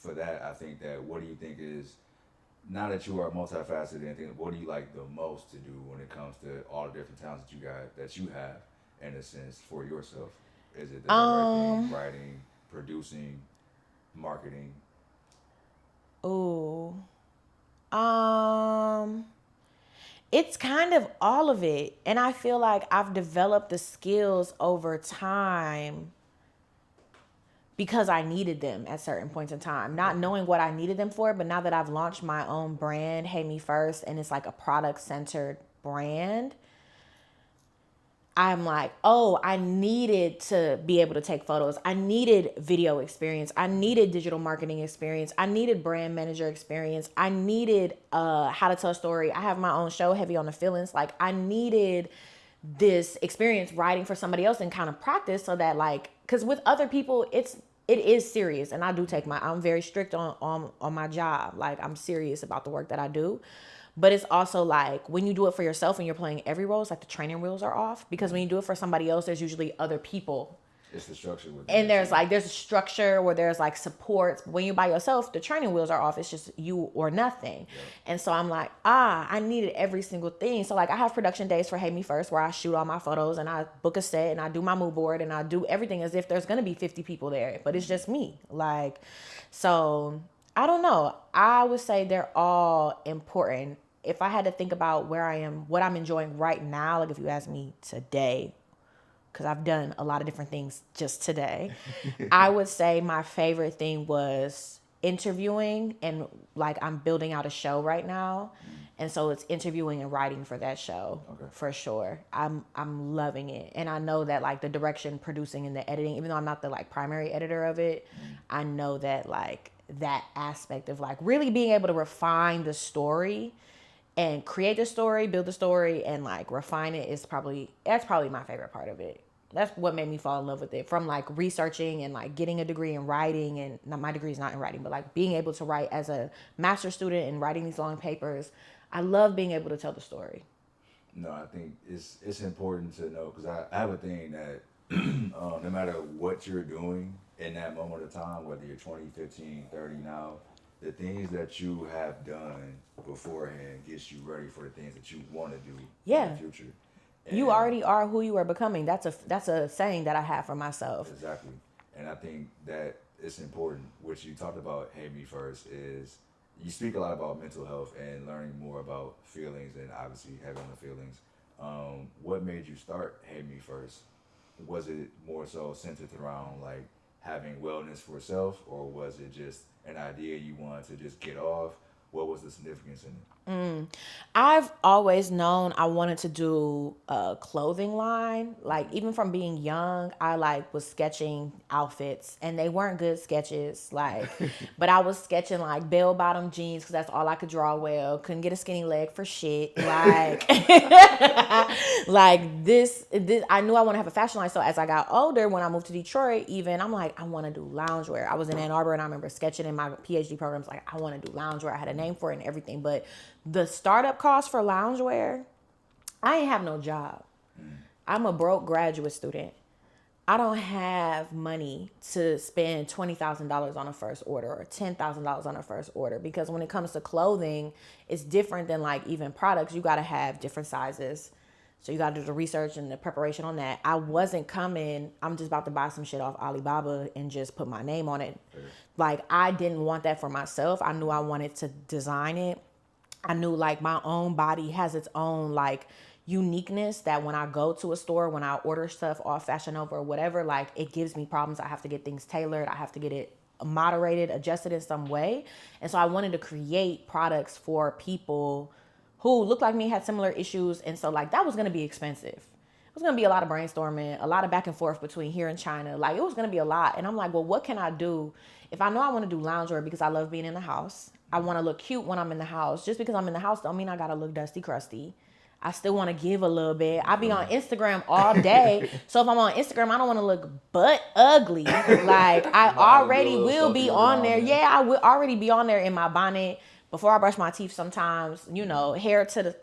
for that, I think that what do you think is, now that you are multifaceted and things, what do you like the most to do when it comes to all the different talents that you have in a sense for yourself? Is it the directing, Um, writing, producing, marketing? ooh. Um, it's kind of all of it. And I feel like I've developed the skills over time because I needed them at certain points in time, Okay. not knowing what I needed them for. But now that I've launched my own brand, Hey Me First, and it's like a product centered brand, I'm like, oh, I needed to be able to take photos. I needed video experience. I needed digital marketing experience. I needed brand manager experience. I needed how to tell a story. I have my own show, Heavy on the Feelings. Like, I needed this experience writing for somebody else and kind of practice so that, like, because with other people, it is serious, and I do take my, I'm very strict on my job. Like, I'm serious about the work that I do. But it's also like when you do it for yourself and you're playing every role, it's like the training wheels are off, because when you do it for somebody else, there's usually other people, It's the structure within and it too. there's a structure where there's like supports. But when you're by yourself, the training wheels are off. It's just you or nothing. Yep. And so I'm like, I needed every single thing. So like I have production days for Hey Me First where I shoot all my photos and I book a set and I do my mood board and I do everything as if there's gonna be 50 people there, but it's just me. Like, so I don't know. I would say they're all important. If I had to think about where I am, what I'm enjoying right now, like if you ask me today, because I've done a lot of different things just today, I would say my favorite thing was interviewing, and like I'm building out a show right now. And so it's interviewing and writing for that show Okay. for sure. I'm loving it. And I know that like the direction, producing and the editing, even though I'm not the like primary editor of it, I know that like that aspect of like really being able to refine the story and create the story, build the story, and like refine it is probably, that's probably my favorite part of it. That's what made me fall in love with it, from like researching and like getting a degree in writing. And not, my degree is not in writing, but like being able to write as a master's student and writing these long papers. I love being able to tell the story. No, I think it's important to know because I have a thing that no matter what you're doing in that moment of time, whether you're 20, 15, 30 now, the things that you have done beforehand gets you ready for the things that you want to do in the Yeah, future. you And already are who you are becoming. That's a saying that I have for myself. exactly. And I think that it's important, which you talked about, Hey Me First, is you speak a lot about mental health and learning more about feelings and obviously having the feelings. What made you start Hey Me First? Was it more so centered around like having wellness for self, or was it just an idea you wanted to just get off? What was the significance in it? I've always known I wanted to do a clothing line. Like even from being young, I like was sketching outfits, and they weren't good sketches. Like, but I was sketching like bell bottom jeans because that's all I could draw well. Couldn't get a skinny leg for shit. Like, like this. I knew I want to have a fashion line. So as I got older, when I moved to Detroit, even I'm like, I want to do loungewear. I was in Ann Arbor, and I remember sketching in my PhD programs. Like, I want to do loungewear. I had a name for it and everything, but the startup cost for loungewear, I ain't have no job. I'm a broke graduate student. I don't have money to spend $20,000 on a first order or $10,000 on a first order, because when it comes to clothing, it's different than like even products. You got to have different sizes. So you got to do the research and the preparation on that. I wasn't coming, I'm just about to buy some shit off Alibaba and just put my name on it. Fair. Like, I didn't want that for myself. I knew I wanted to design it. I knew like my own body has its own like uniqueness, that when I go to a store, when I order stuff off Fashion Nova or whatever, like it gives me problems. I have to get things tailored. I have to get it moderated, adjusted in some way. And so I wanted to create products for people who looked like me, had similar issues. And so like that was going to be expensive. It was going to be a lot of brainstorming, a lot of back and forth between here and China. Like it was going to be a lot. And I'm like, well, what can I do if I know I want to do loungewear, because I love being in the house. I want to look cute when I'm in the house. Just because I'm in the house don't mean I got to look dusty, crusty. I still want to give a little bit. I be on Instagram all day. So if I'm on Instagram, I don't want to look butt ugly. Like I Not a already little will be stuffy on around there. there. Yeah, I will already be on there in my bonnet, before I brush my teeth sometimes, hair to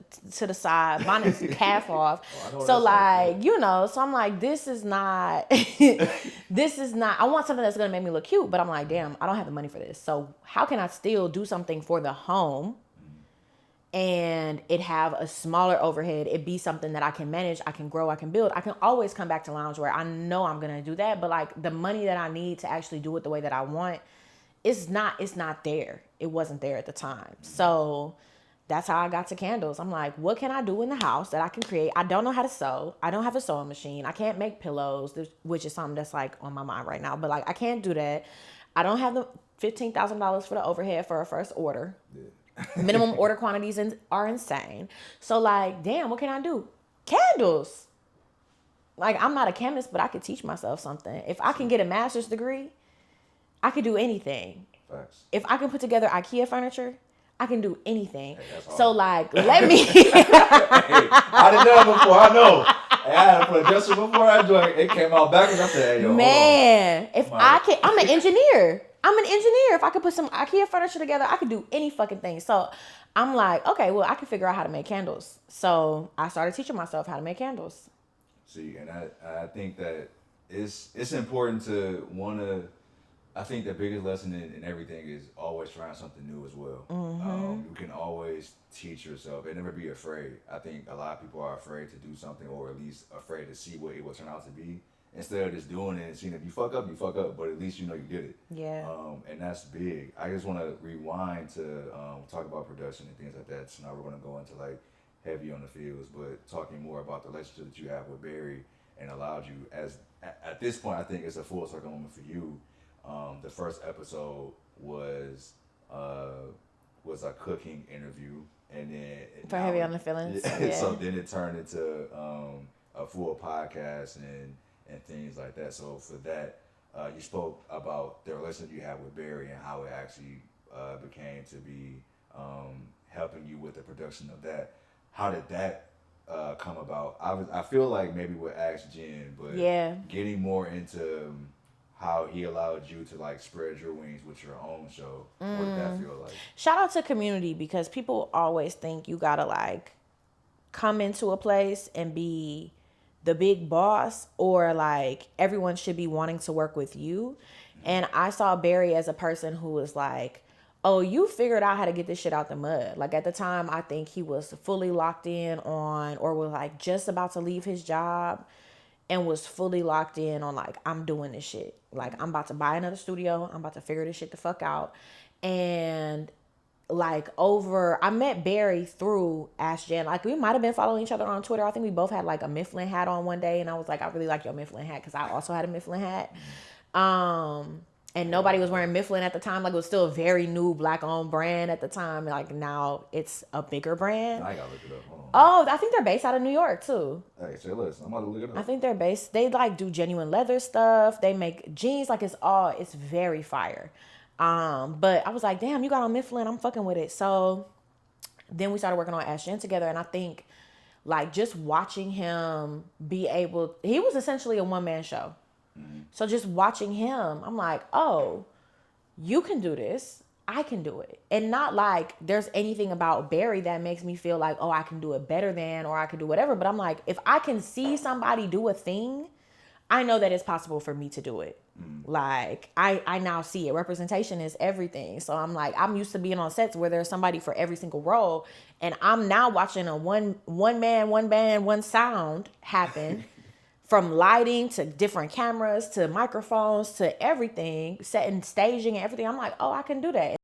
the side, bonnet calf off. So like, so I'm like, this is not I want something that's gonna make me look cute, but I'm like, damn, I don't have the money for this. So how can I still do something for the home and it have a smaller overhead? It be something that I can manage, I can grow, I can build. I can always come back to loungewear. I know I'm gonna do that, but like the money that I need to actually do it the way that I want, it's not there. It wasn't there at the time. So that's how I got to candles. I'm like, what can I do in the house that I can create? I don't know how to sew. I don't have a sewing machine. I can't make pillows, which is something that's like on my mind right now. But like, I can't do that. I don't have the $15,000 for the overhead for a first order. Yeah. Minimum order quantities are insane. So like, damn, what can I do? Candles. Like, I'm not a chemist, but I could teach myself something. If I can get a master's degree, I could do anything. Facts. If I can put together IKEA furniture, I can do anything. Hey, so like, let me. Hey, I didn't know it before. I know. Hey, I had to put adjustment before I joined. It came out backwards. I said, hey, yo, man, if I can, I'm an engineer. If I could put some IKEA furniture together, I could do any fucking thing. So I'm like, okay, well, I can figure out how to make candles. So I started teaching myself how to make candles. See, and I think that it's important to want to. I think the biggest lesson in everything is always trying something new as well. Mm-hmm. You can always teach yourself and never be afraid. I think a lot of people are afraid to do something, or at least afraid to see what it will turn out to be, instead of just doing it and seeing if you fuck up, but at least you know you did it. Yeah. And that's big. I just want to rewind to talk about production and things like that. So now we're going to go into like heavy on the fields, but talking more about the relationship that you have with Barry and allowed you, as at this point, I think it's a full circle moment for you. The first episode was a cooking interview, and then for heavy on the feelings. Yeah. So then it turned into a full podcast and things like that. So for that, you spoke about the relationship you have with Barry and how it actually became to be helping you with the production of that. How did that come about? I feel like maybe we'll ask Jen, but getting more into how he allowed you to like spread your wings with your own show. What did that feel like? Shout out to community, because people always think you gotta like come into a place and be the big boss, or like everyone should be wanting to work with you. Mm-hmm. And I saw Barry as a person who was like, oh, you figured out how to get this shit out the mud. Like at the time, I think he was fully locked in on, or was like just about to leave his job and was fully locked in on like, I'm doing this shit. Like I'm about to buy another studio. I'm about to figure this shit the fuck out. And like I met Barry through Ask Jen. Like we might have been following each other on Twitter. I think we both had like a Mifflin hat on one day. And I was like, I really like your Mifflin hat, because I also had a Mifflin hat. And nobody was wearing Mifflin at the time. Like it was still a very new black-owned brand at the time. Like now it's a bigger brand. I gotta look it up. Hold on. Oh, I think they're based out of New York too. Hey, say listen, I'm about to look it up. I think they're based. They like do genuine leather stuff. They make jeans. Like it's very fire. But I was like, damn, you got on Mifflin. I'm fucking with it. So then we started working on Ask Jen together, and I think like just watching him he was essentially a one-man show. Mm-hmm. So just watching him, I'm like, oh, you can do this. I can do it. And not like there's anything about Barry that makes me feel like, oh, I can do it better than, or I can do whatever. But I'm like, if I can see somebody do a thing, I know that it's possible for me to do it. Mm-hmm. Like I now see it. Representation is everything. So I'm like, I'm used to being on sets where there's somebody for every single role. And I'm now watching a one man, one band, one sound happen. From lighting to different cameras to microphones to everything, setting, staging and everything. I'm like, oh, I can do that.